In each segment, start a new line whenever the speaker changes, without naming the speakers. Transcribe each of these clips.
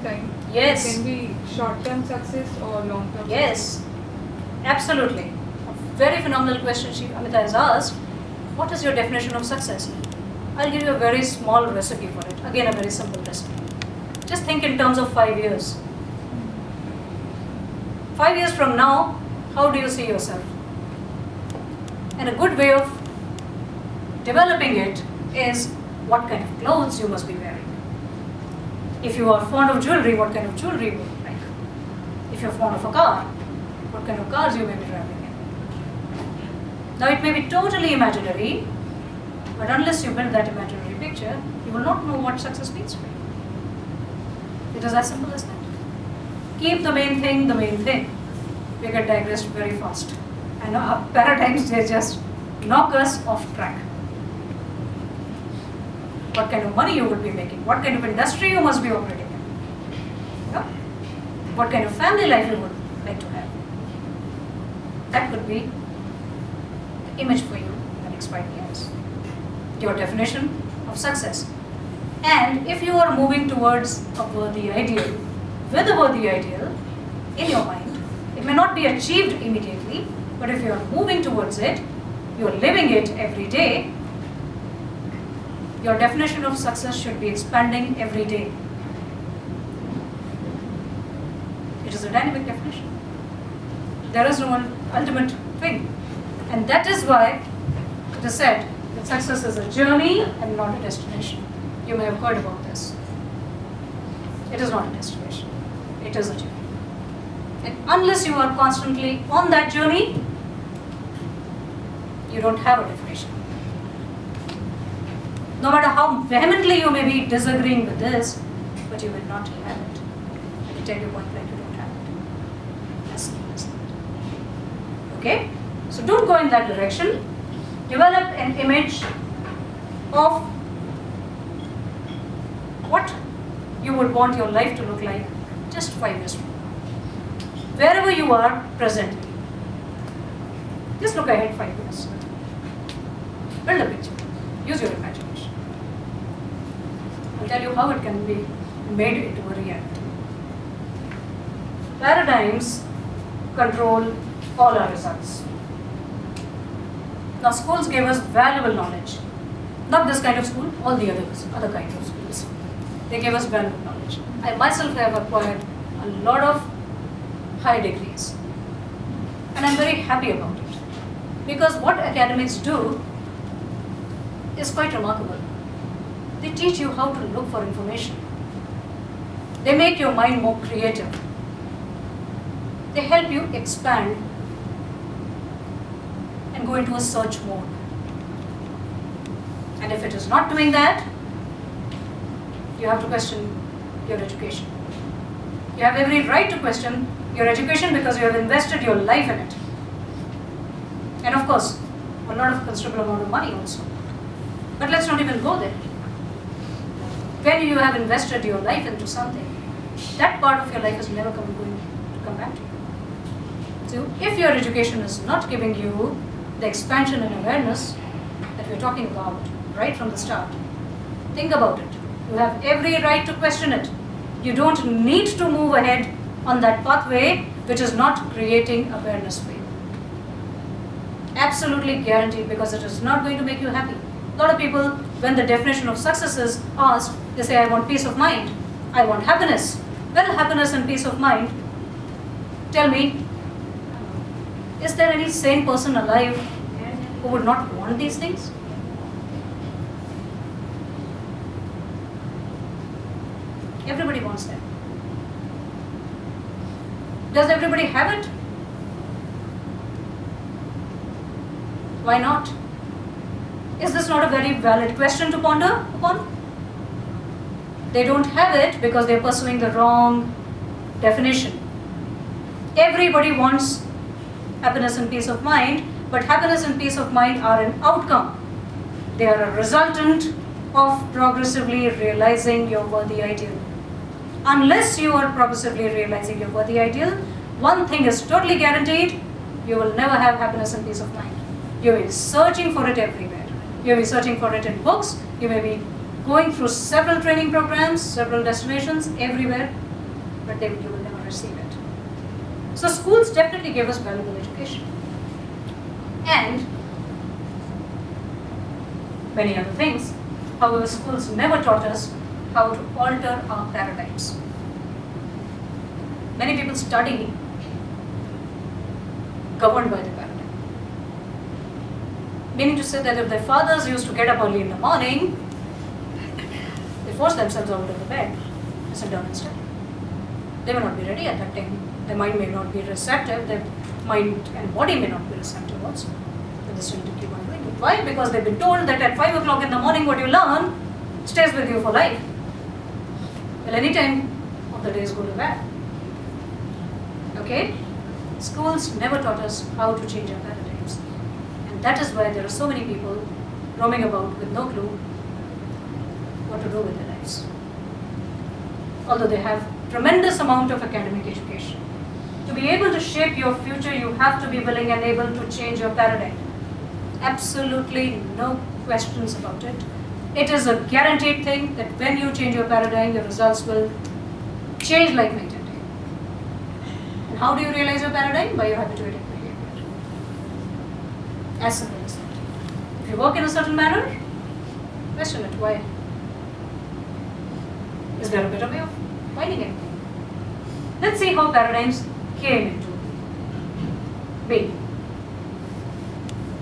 time.
Yes.
It can be short-term success or long-term.
Yes, absolutely. A very phenomenal question Amita has asked. What is your definition of success? I'll give you a very small recipe for it. Again, a very simple recipe. Just think in terms of 5 years. 5 years from now, how do you see yourself? And a good way of developing it is what kind of clothes you must be wearing. If you are fond of jewelry, what kind of jewelry you would like? If you're fond of a car, what kind of cars you may be traveling in. Now it may be totally imaginary, but unless you build that imaginary picture, you will not know what success means for you. It is as simple as that. Keep the main thing the main thing. We get digressed very fast. And our paradigms, they just knock us off track. What kind of money you would be making, what kind of industry you must be operating in, yeah? What kind of family life you would like to have. That could be the image for you in the next 5 years. Your definition of success. And if you are moving towards a worthy ideal, with a worthy ideal in your mind, it may not be achieved immediately, but if you are moving towards it, you are living it every day, your definition of success should be expanding every day. It is a dynamic definition. There is no ultimate thing. And that is why it is said that success is a journey and not a destination. You may have heard about this. It is not a destination. It is a journey. And unless you are constantly on that journey, you don't have a definition. No matter how vehemently you may be disagreeing with this, but you will not have it. I can tell you point blank, you don't have it. As simple as that. Okay? So don't go in that direction. Develop an image of what you would want your life to look like just 5 years from now. Wherever you are presently. Just look ahead 5 years. Build a picture. Use your imagination. I'll tell you how it can be made into a reality. Paradigms control all our results. Now schools gave us valuable knowledge. Not this kind of school, all the other kinds of schools. They gave us valuable knowledge. I myself have acquired a lot of high degrees. And I'm very happy about it. Because what academics do is quite remarkable. They teach you how to look for information. They make your mind more creative. They help you expand and go into a search mode. And if it is not doing that, you have to question your education. You have every right to question your education because you have invested your life in it. And of course, a lot of considerable amount of money also. But let's not even go there. When you have invested your life into something, that part of your life is never going to come back to you. So if your education is not giving you the expansion and awareness that we're talking about right from the start, think about it. You have every right to question it. You don't need to move ahead on that pathway which is not creating awareness for you. Absolutely guaranteed, because it is not going to make you happy. A lot of people, when the definition of success is asked, they say, I want peace of mind. I want happiness. Well, happiness and peace of mind, tell me, is there any sane person alive who would not want these things? Everybody wants them. Does everybody have it? Why not? Is this not a very valid question to ponder upon? They don't have it because they're pursuing the wrong definition. Everybody wants happiness and peace of mind, but happiness and peace of mind are an outcome. They are a resultant of progressively realizing your worthy ideal. Unless you are progressively realizing your worthy ideal, one thing is totally guaranteed: you will never have happiness and peace of mind. You will be searching for it everywhere. You will be searching for it in books. You may be going through several training programs, several destinations, everywhere, but you will never receive it. So schools definitely gave us valuable education. And many other things. However, schools never taught us how to alter our paradigms. Many people study governed by the paradigm. Meaning to say that if their fathers used to get up early in the morning, they force themselves out of the bed to sit down and study. They may not be ready at that time. Their mind may not be receptive. Their mind and body may not be receptive also. But they still keep on doing it. Why? Because they've been told that at 5 o'clock in the morning what you learn stays with you for life. Well, any time of the day is good or bad. Okay? Schools never taught us how to change our paradigms. And that is why there are so many people roaming about with no clue what to do with their lives. Although they have tremendous amount of academic education. To be able to shape your future, you have to be willing and able to change your paradigm. Absolutely no questions about it. It is a guaranteed thing that when you change your paradigm, your results will change like night and day. And how do you realize your paradigm? By your habituated behavior. As simple as that. If you work in a certain manner, question it. Why? Is there a better way of finding it? Let's see how paradigms came into being.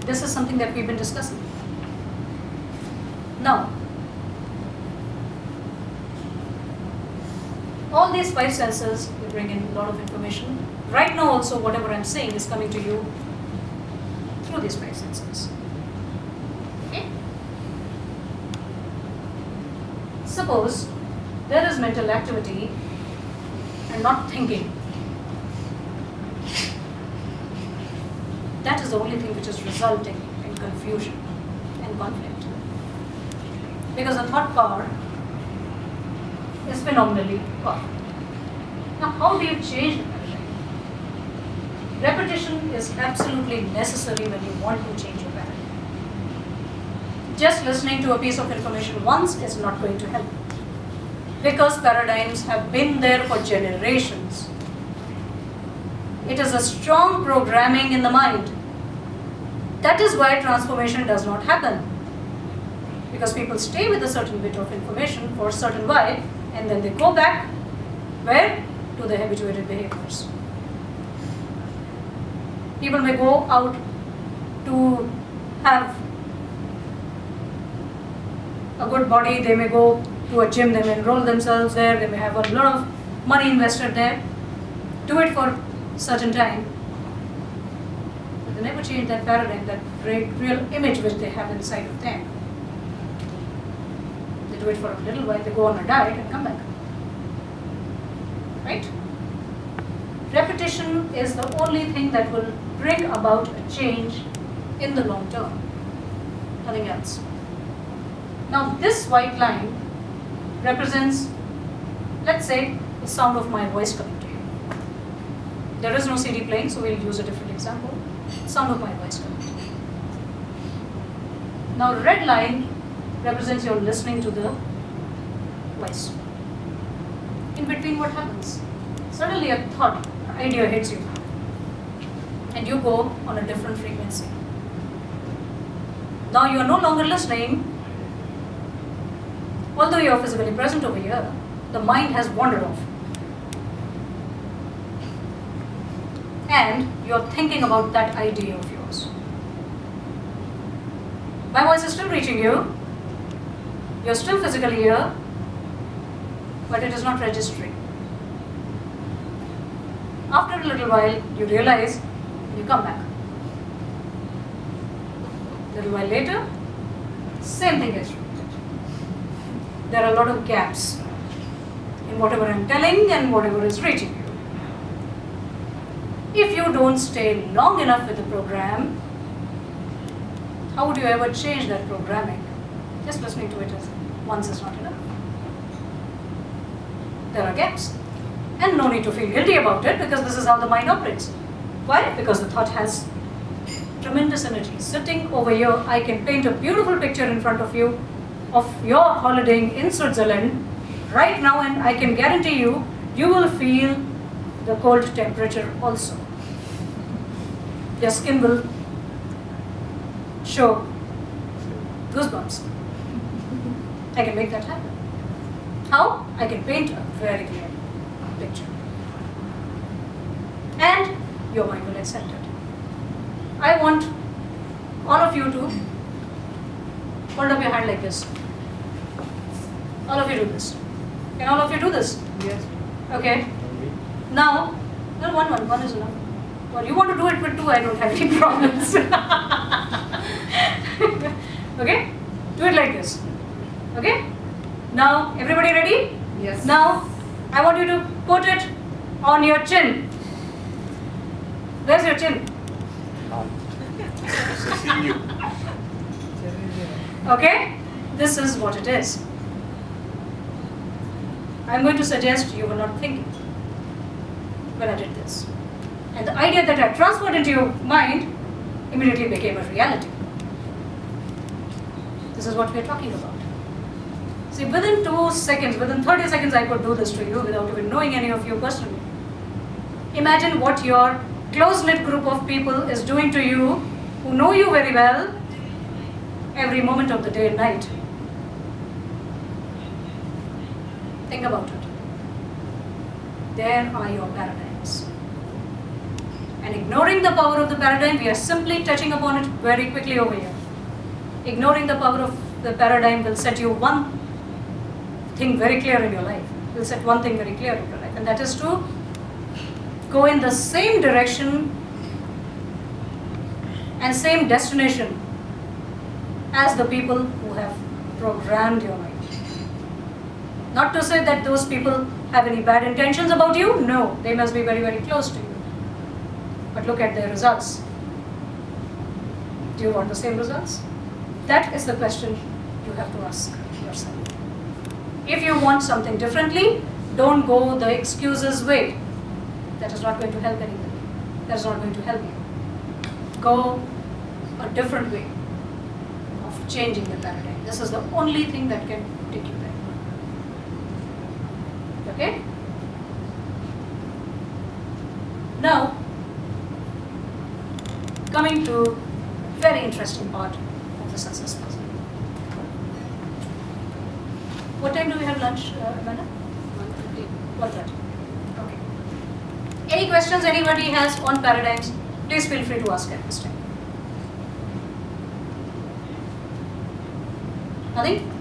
This is something that we've been discussing. Now, all these 5 senses, they bring in a lot of information. Right now also, whatever I'm saying is coming to you through these 5 senses. Okay? Suppose there is mental activity and not thinking. That is the only thing which is resulting in confusion and conflict. Because the thought power is phenomenally powerful. Now, how do you change the paradigm? Repetition is absolutely necessary when you want to change your paradigm. Just listening to a piece of information once is not going to help. Because paradigms have been there for generations. It is a strong programming in the mind. That is why transformation does not happen. Because people stay with a certain bit of information for a certain while and then they go back, where? To the habituated behaviors. People may go out to have a good body, they may go to a gym, they may enroll themselves there, they may have a lot of money invested there, do it for a certain time. But they never change that paradigm, that real image which they have inside of them. They do it for a little while, they go on a diet and come back. Right? Repetition is the only thing that will bring about a change in the long term. Nothing else. Now this white line represents, let's say, the sound of my voice coming to you. There is no CD playing, so we'll use a different example. Sound of my voice coming to you. Now red line represents you're listening to the voice. In between, what happens? Suddenly a thought, idea hits you, and you go on a different frequency. Now you are no longer listening. Although you are physically present over here, the mind has wandered off. And you are thinking about that idea of yours. My voice is still reaching you. You are still physically here, but it is not registering. After a little while, you realize, you come back. A little while later, same thing gets repeated. There are a lot of gaps in whatever I'm telling and whatever is reaching you. If you don't stay long enough with the program, how would you ever change that programming? Just listening to it once is not enough. There are gaps. And no need to feel guilty about it, because this is how the mind operates. Why? Because the thought has tremendous energy. Sitting over here, I can paint a beautiful picture in front of you of your holidaying in Switzerland right now, and I can guarantee you you will feel the cold temperature also. Your skin will show goosebumps. I can make that happen. How? I can paint a very clear picture. And your mind will accept it. I want all of you to hold up your hand like this. All of you do this. Can all of you do this?
Yes.
Okay. Now, no, one is enough. Well, you want to do it with two, I don't have any problems. Okay? Do it like this. Okay? Now, everybody ready?
Yes.
Now, I want you to put it on your chin. Where's your chin? Okay? This is what it is. I'm going to suggest you were not thinking when I did this. And the idea that I transferred into your mind immediately became a reality. This is what we are talking about. See, within 2 seconds, within 30 seconds, I could do this to you without even knowing any of you personally. Imagine what your close-knit group of people is doing to you, who know you very well, every moment of the day and night. Think about it. There are your paradigms. And ignoring the power of the paradigm, we are simply touching upon it very quickly over here. Ignoring the power of the paradigm will set you one thing very clear in your life. Will set one thing very clear in your life, and that is to go in the same direction and same destination as the people who have programmed your mind. Not to say that those people have any bad intentions about you. No, they must be very, very close to you. But look at their results. Do you want the same results? That is the question you have to ask yourself. If you want something differently, don't go the excuses way. That is not going to help anybody. That is not going to help you. Go a different way of changing the paradigm. This is the only thing that can take you there. Okay? Now, coming to very interesting part of the success puzzle. What time do we have lunch, Amanda? 1:30. Okay. Any questions anybody has on paradigms? Please feel free to ask at this time. Nothing?